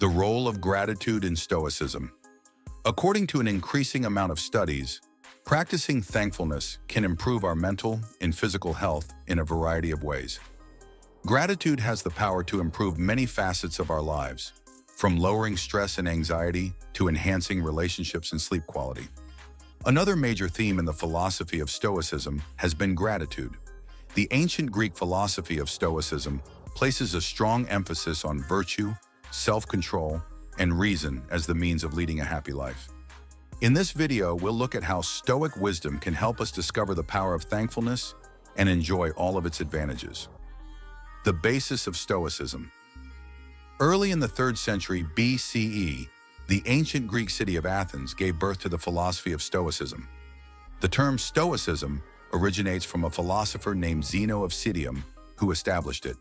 The role of gratitude in Stoicism. According to an increasing amount of studies, practicing thankfulness can improve our mental and physical health in a variety of ways. Gratitude has the power to improve many facets of our lives, from lowering stress and anxiety to enhancing relationships and sleep quality. Another major theme in the philosophy of Stoicism has been gratitude. The ancient Greek philosophy of Stoicism places a strong emphasis on virtue, self-control, and reason as the means of leading a happy life. In this video, we'll look at how Stoic wisdom can help us discover the power of thankfulness and enjoy all of its advantages. The basis of Stoicism. Early in the 3rd century BCE, the ancient Greek city of Athens gave birth to the philosophy of Stoicism. The term Stoicism originates from a philosopher named Zeno of Citium, who established it.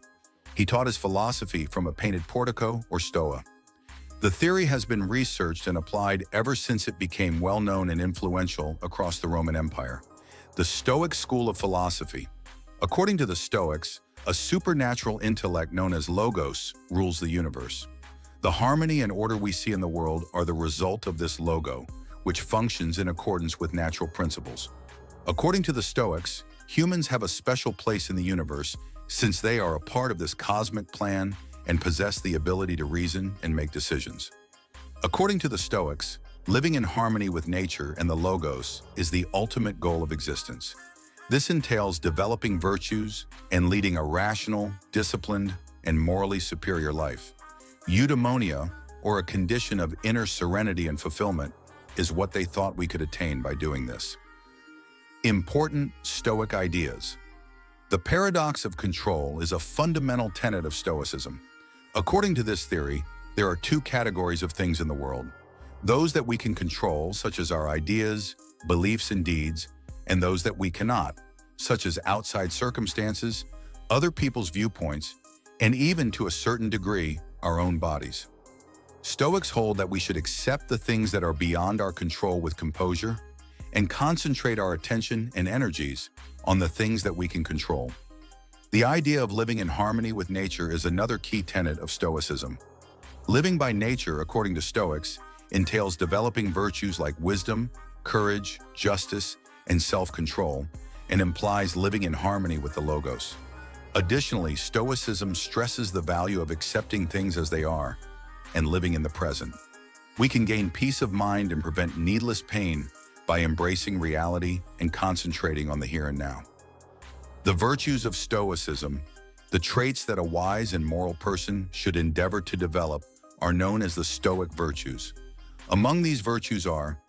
He taught his philosophy from a painted portico or stoa. The theory has been researched and applied ever since it became well-known and influential across the Roman Empire. The Stoic school of philosophy. According to the Stoics, a supernatural intellect known as logos rules the universe. The harmony and order we see in the world are the result of this logo, which functions in accordance with natural principles. According to the Stoics, humans have a special place in the universe since they are a part of this cosmic plan and possess the ability to reason and make decisions. According to the Stoics, living in harmony with nature and the logos is the ultimate goal of existence. This entails developing virtues and leading a rational, disciplined, and morally superior life. Eudaimonia, or a condition of inner serenity and fulfillment, is what they thought we could attain by doing this. Important Stoic ideas. The paradox of control is a fundamental tenet of Stoicism. According to this theory, there are two categories of things in the world: those that we can control, such as our ideas, beliefs, and deeds, and those that we cannot, such as outside circumstances, other people's viewpoints, and even to a certain degree, our own bodies. Stoics hold that we should accept the things that are beyond our control with composure and concentrate our attention and energies on the things that we can control. The idea of living in harmony with nature is another key tenet of Stoicism. Living by nature, according to Stoics, entails developing virtues like wisdom, courage, justice, and self-control, and implies living in harmony with the logos. Additionally, Stoicism stresses the value of accepting things as they are and living in the present. We can gain peace of mind and prevent needless pain by embracing reality and concentrating on the here and now. The virtues of Stoicism, the traits that a wise and moral person should endeavor to develop, are known as the Stoic virtues. Among these virtues are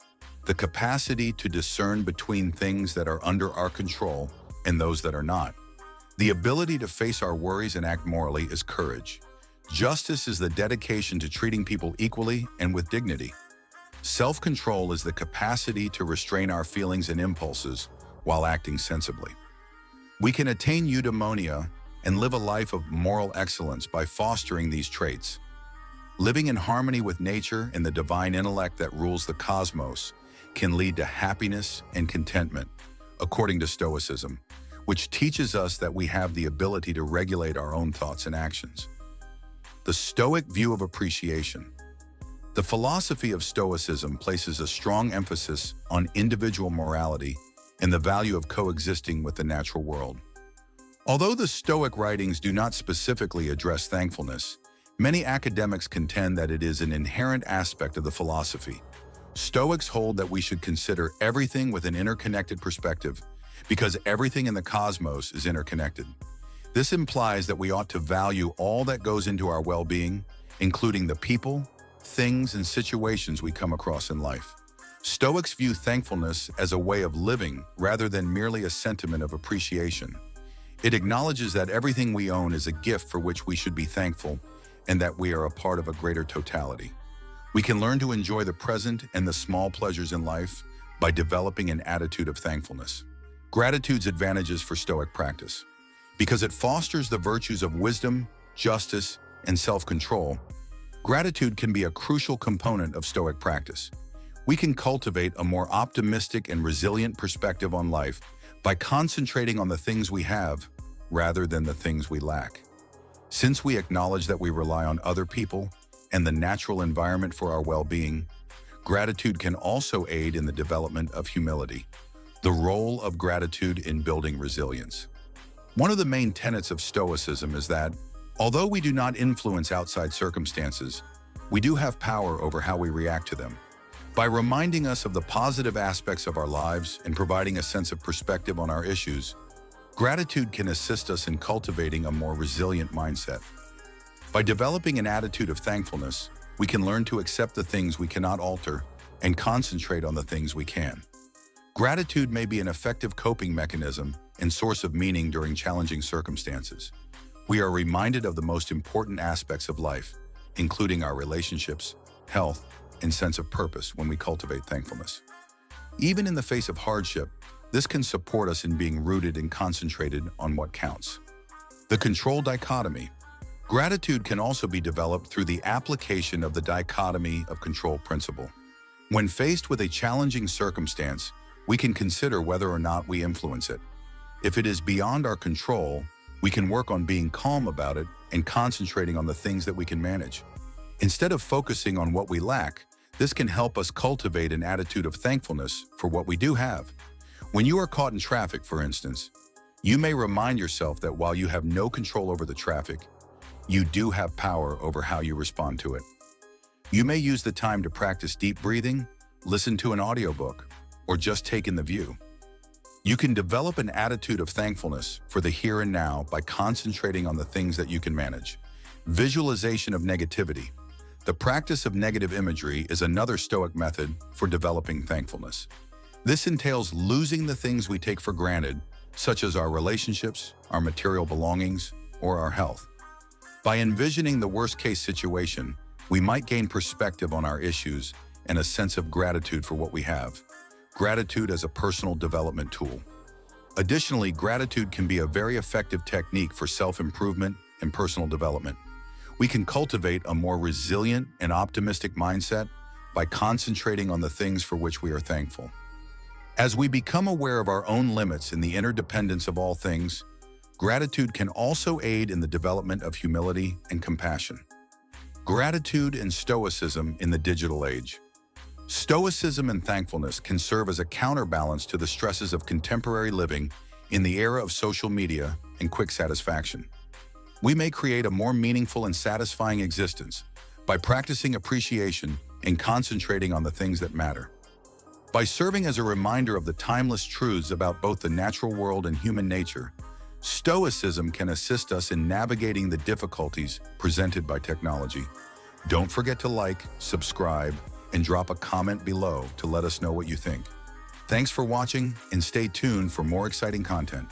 the capacity to discern between things that are under our control and those that are not. The ability to face our worries and act morally is courage. Justice is the dedication to treating people equally and with dignity. Self-control is the capacity to restrain our feelings and impulses while acting sensibly. We can attain eudaimonia and live a life of moral excellence by fostering these traits. Living in harmony with nature and the divine intellect that rules the cosmos can lead to happiness and contentment, according to Stoicism, which teaches us that we have the ability to regulate our own thoughts and actions. The Stoic view of appreciation. The philosophy of Stoicism places a strong emphasis on individual morality and the value of coexisting with the natural world. Although the Stoic writings do not specifically address thankfulness, many academics contend that it is an inherent aspect of the philosophy. Stoics hold that we should consider everything with an interconnected perspective because everything in the cosmos is interconnected. This implies that we ought to value all that goes into our well-being, including the people, things, and situations we come across in life. Stoics view thankfulness as a way of living rather than merely a sentiment of appreciation. It acknowledges that everything we own is a gift for which we should be thankful and that we are a part of a greater totality. We can learn to enjoy the present and the small pleasures in life by developing an attitude of thankfulness. Gratitude's advantages for Stoic practice. Because it fosters the virtues of wisdom, justice, and self-control, gratitude can be a crucial component of Stoic practice. We can cultivate a more optimistic and resilient perspective on life by concentrating on the things we have rather than the things we lack. Since we acknowledge that we rely on other people, and the natural environment for our well-being, gratitude can also aid in the development of humility. The role of gratitude in building resilience. One of the main tenets of Stoicism is that, although we do not influence outside circumstances, we do have power over how we react to them. By reminding us of the positive aspects of our lives and providing a sense of perspective on our issues, gratitude can assist us in cultivating a more resilient mindset. By developing an attitude of thankfulness, we can learn to accept the things we cannot alter and concentrate on the things we can. Gratitude may be an effective coping mechanism and source of meaning during challenging circumstances. We are reminded of the most important aspects of life, including our relationships, health, and sense of purpose when we cultivate thankfulness. Even in the face of hardship, this can support us in being rooted and concentrated on what counts. The control dichotomy. Gratitude can also be developed through the application of the dichotomy of control principle. When faced with a challenging circumstance, we can consider whether or not we influence it. If it is beyond our control, we can work on being calm about it and concentrating on the things that we can manage. Instead of focusing on what we lack, this can help us cultivate an attitude of thankfulness for what we do have. When you are caught in traffic, for instance, you may remind yourself that while you have no control over the traffic, you do have power over how you respond to it. You may use the time to practice deep breathing, listen to an audiobook, or just take in the view. You can develop an attitude of thankfulness for the here and now by concentrating on the things that you can manage. Visualization of negativity. The practice of negative imagery is another Stoic method for developing thankfulness. This entails losing the things we take for granted, such as our relationships, our material belongings, or our health. By envisioning the worst-case situation, we might gain perspective on our issues and a sense of gratitude for what we have. Gratitude as a personal development tool. Additionally, gratitude can be a very effective technique for self-improvement and personal development. We can cultivate a more resilient and optimistic mindset by concentrating on the things for which we are thankful. As we become aware of our own limits and the interdependence of all things, gratitude can also aid in the development of humility and compassion. Gratitude and Stoicism in the digital age. Stoicism and thankfulness can serve as a counterbalance to the stresses of contemporary living in the era of social media and quick satisfaction. We may create a more meaningful and satisfying existence by practicing appreciation and concentrating on the things that matter. By serving as a reminder of the timeless truths about both the natural world and human nature, Stoicism can assist us in navigating the difficulties presented by technology. Don't forget to like, subscribe, and drop a comment below to let us know what you think. Thanks for watching, and stay tuned for more exciting content.